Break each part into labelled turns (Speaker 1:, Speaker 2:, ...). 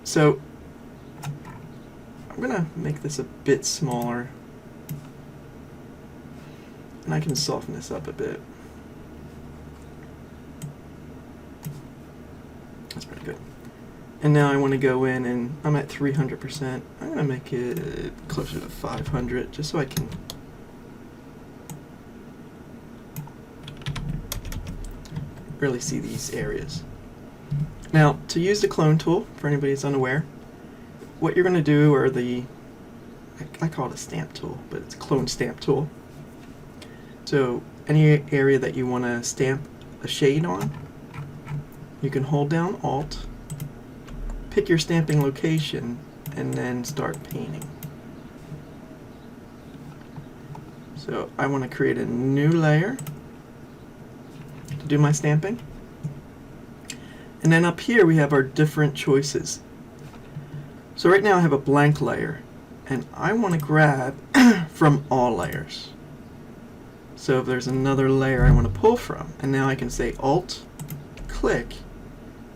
Speaker 1: So I'm gonna make this a bit smaller, and I can soften this up a bit. That's pretty good. And now I want to go in, and I'm at 300%. I'm going to make it closer to 500 just so I can really see these areas. Now, to use the clone tool, for anybody that's unaware, what you're going to do are I call it a stamp tool, but it's a clone stamp tool. So any area that you want to stamp a shade on, you can hold down Alt, pick your stamping location, and then start painting. So I want to create a new layer to do my stamping. And then up here we have our different choices. So right now I have a blank layer, and I want to grab from all layers. So if there's another layer I want to pull from, and now I can say Alt, click,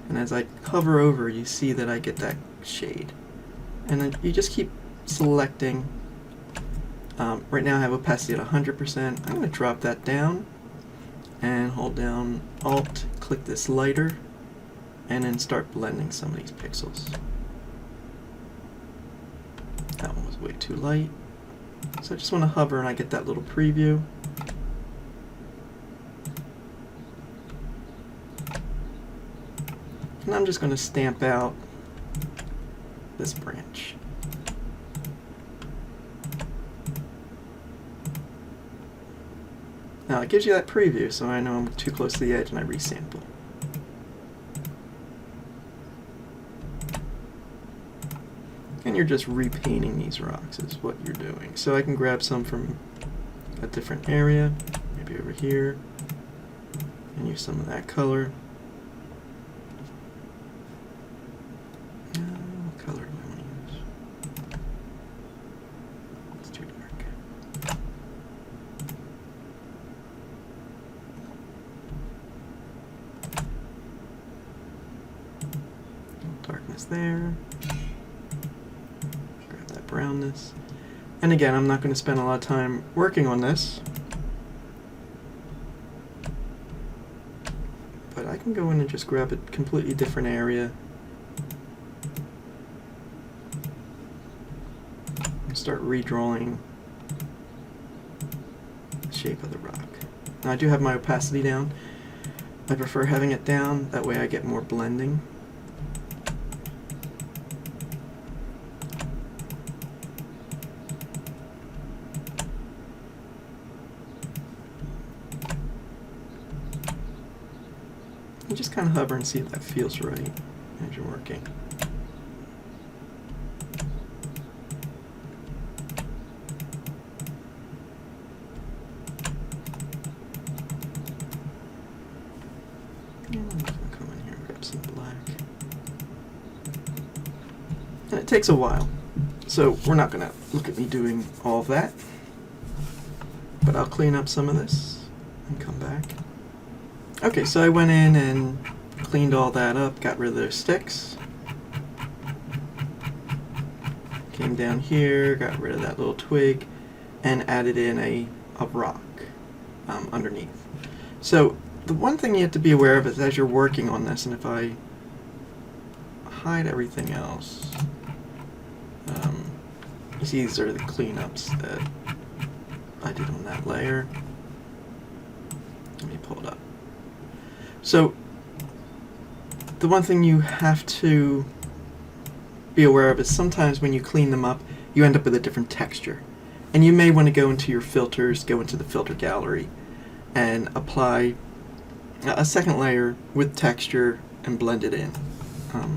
Speaker 1: and as I hover over, you see that I get that shade. And then you just keep selecting. Right now I have opacity at 100%. I'm going to drop that down and hold down Alt, click this lighter, and then start blending some of these pixels. That one was way too light. So I just want to hover and I get that little preview. And I'm just going to stamp out this branch. Now it gives you that preview, so I know I'm too close to the edge and I resample. And you're just repainting these rocks is what you're doing. So I can grab some from a different area, maybe over here, and use some of that color. What color do I want to use? It's too dark. Darkness there. Grab that brownness. And again, I'm not going to spend a lot of time working on this, but I can go in and just grab a completely different area and start redrawing the shape of the rock. Now I do have my opacity down. I prefer having it down, that way I get more blending. You just kind of hover and see if that feels right as you're working. And I'm just going to come in here and grab some black. And it takes a while, so we're not going to look at me doing all of that, but I'll clean up some of this and come back. Okay, so I went in and cleaned all that up, got rid of those sticks. Came down here, got rid of that little twig, and added in a rock underneath. So the one thing you have to be aware of is as you're working on this, and if I hide everything else, you see these are the cleanups that I did on that layer. Let me pull it up. So the one thing you have to be aware of is sometimes when you clean them up, you end up with a different texture. And you may want to go into your filters, go into the filter gallery, and apply a second layer with texture and blend it in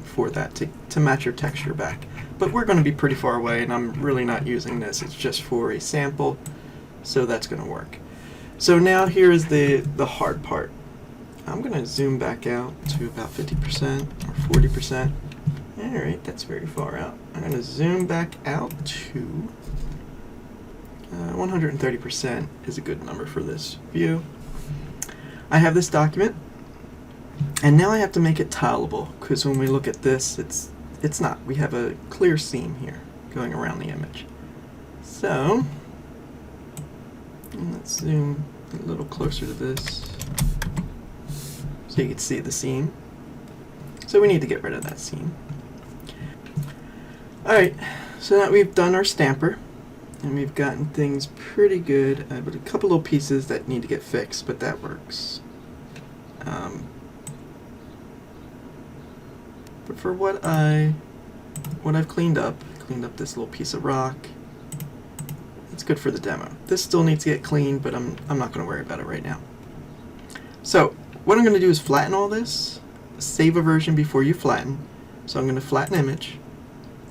Speaker 1: for that to match your texture back. But we're going to be pretty far away, and I'm really not using this. It's just for a sample, so that's going to work. So now here's the hard part. I'm going to zoom back out to about 50% or 40%. Alright, that's very far out. I'm going to zoom back out to 130% is a good number for this view. I have this document, and now I have to make it tileable, because when we look at this, it's it's not. We have a clear seam here going around the image. So, let's zoom a little closer to this so you can see the seam. So we need to get rid of that seam. Alright, so now we've done our stamper, and we've gotten things pretty good, but a couple little pieces that need to get fixed, but that works. But for what I've cleaned up this little piece of rock. It's good for the demo. This still needs to get cleaned, but I'm not going to worry about it right now. So what I'm going to do is flatten all this. Save a version before you flatten. So I'm going to flatten image,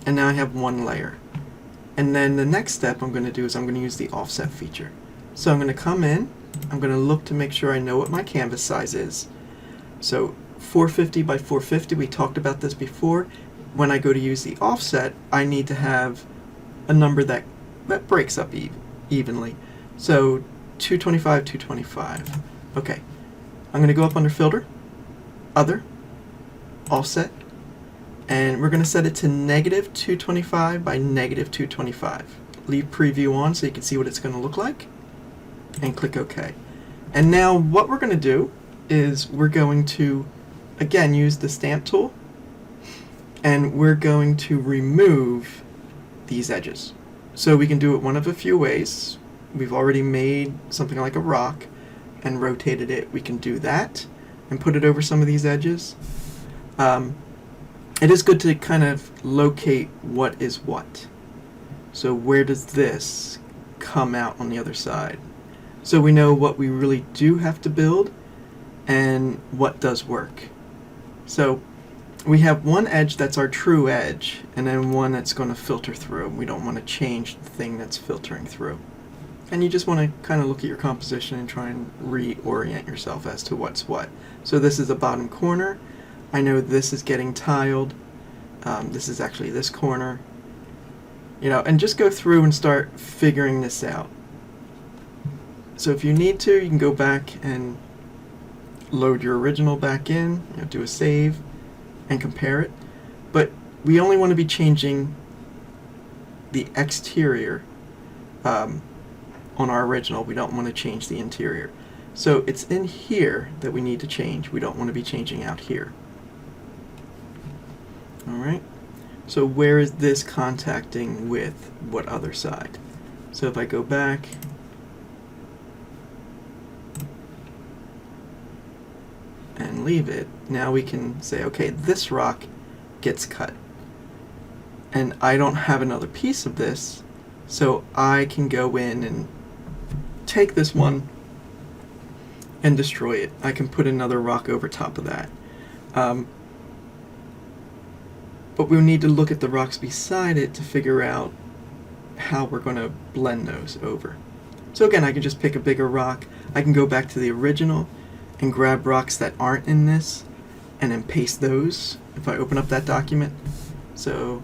Speaker 1: and now I have one layer. And then the next step I'm going to do is I'm going to use the offset feature. So I'm going to come in, I'm going to look to make sure I know what my canvas size is. So 450 by 450, we talked about this before. When I go to use the offset, I need to have a number that breaks up evenly. So 225, 225. Okay, I'm going to go up under Filter, Other, Offset, and we're going to set it to negative 225 by negative 225. Leave preview on so you can see what it's going to look like, and click OK. And now what we're going to do is we're going to, again, use the stamp tool, and we're going to remove these edges. So we can do it one of a few ways. We've already made something like a rock and rotated it. We can do that and put it over some of these edges. It is good to kind of locate what is what. So where does this come out on the other side? So we know what we really do have to build and what does work. So we have one edge that's our true edge, and then one that's going to filter through. We don't want to change the thing that's filtering through. And you just want to kind of look at your composition and try and reorient yourself as to what's what. So this is the bottom corner. I know this is getting tiled. This is actually this corner. You know, and just go through and start figuring this out. So if you need to, you can go back and load your original back in, you know, do a save, and compare it. But we only want to be changing the exterior on our original. We don't want to change the interior. So it's in here that we need to change. We don't want to be changing out here. Alright, so where is this contacting with what other side? So if I go back, and leave it, now we can say, okay, this rock gets cut. And I don't have another piece of this, so I can go in and take this one and destroy it. I can put another rock over top of that. But we need to look at the rocks beside it to figure out how we're going to blend those over. So again, I can just pick a bigger rock. I can go back to the original and grab rocks that aren't in this and then paste those if I open up that document. So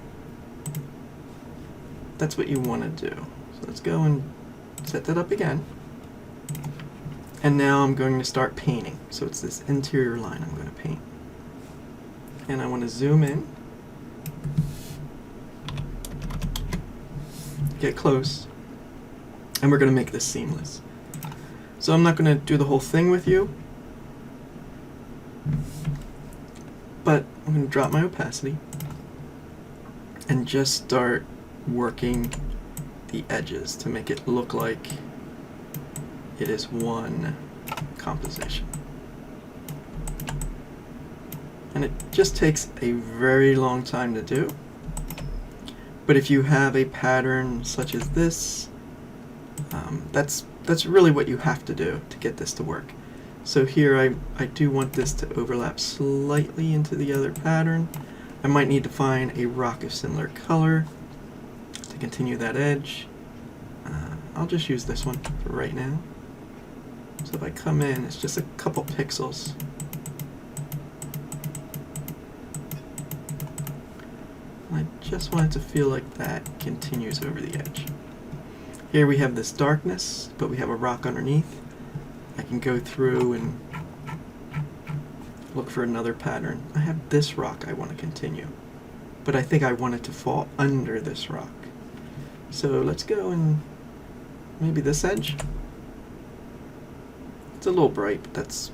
Speaker 1: that's what you want to do. So let's go and set that up again. And now I'm going to start painting. So it's this interior line I'm going to paint. And I want to zoom in, get close, and we're going to make this seamless. So I'm not going to do the whole thing with you, but I'm going to drop my opacity and just start working the edges to make it look like it is one composition. And it just takes a very long time to do. But if you have a pattern such as this, that's really what you have to do to get this to work. So here I do want this to overlap slightly into the other pattern. I might need to find a rock of similar color to continue that edge. I'll just use this one for right now. So if I come in, it's just a couple pixels. I just want it to feel like that continues over the edge. Here we have this darkness, but we have a rock underneath. I can go through and look for another pattern. I have this rock I want to continue. but I think I want it to fall under this rock. So let's go and maybe this edge. It's a little bright, but that's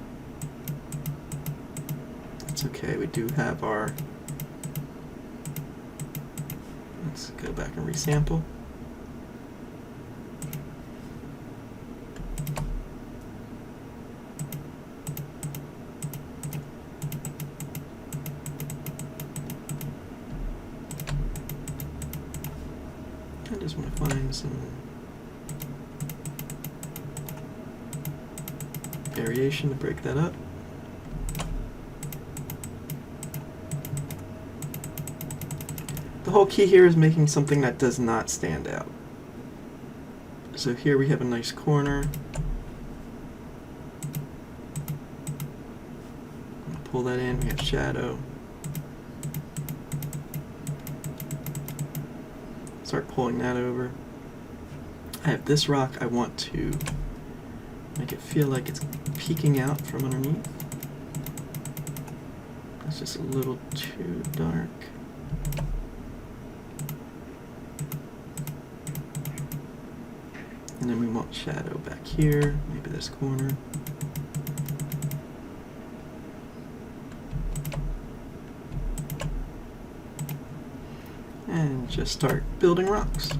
Speaker 1: okay. We do have our, let's go back and resample. I just want to find some variation to break that up. The whole key here is making something that does not stand out. So here we have a nice corner. Pull that in, we have shadow. Start pulling that over. I have this rock, I want to make it feel like it's peeking out from underneath. That's just a little too dark. And then we want shadow back here, maybe this corner. And just start building rocks.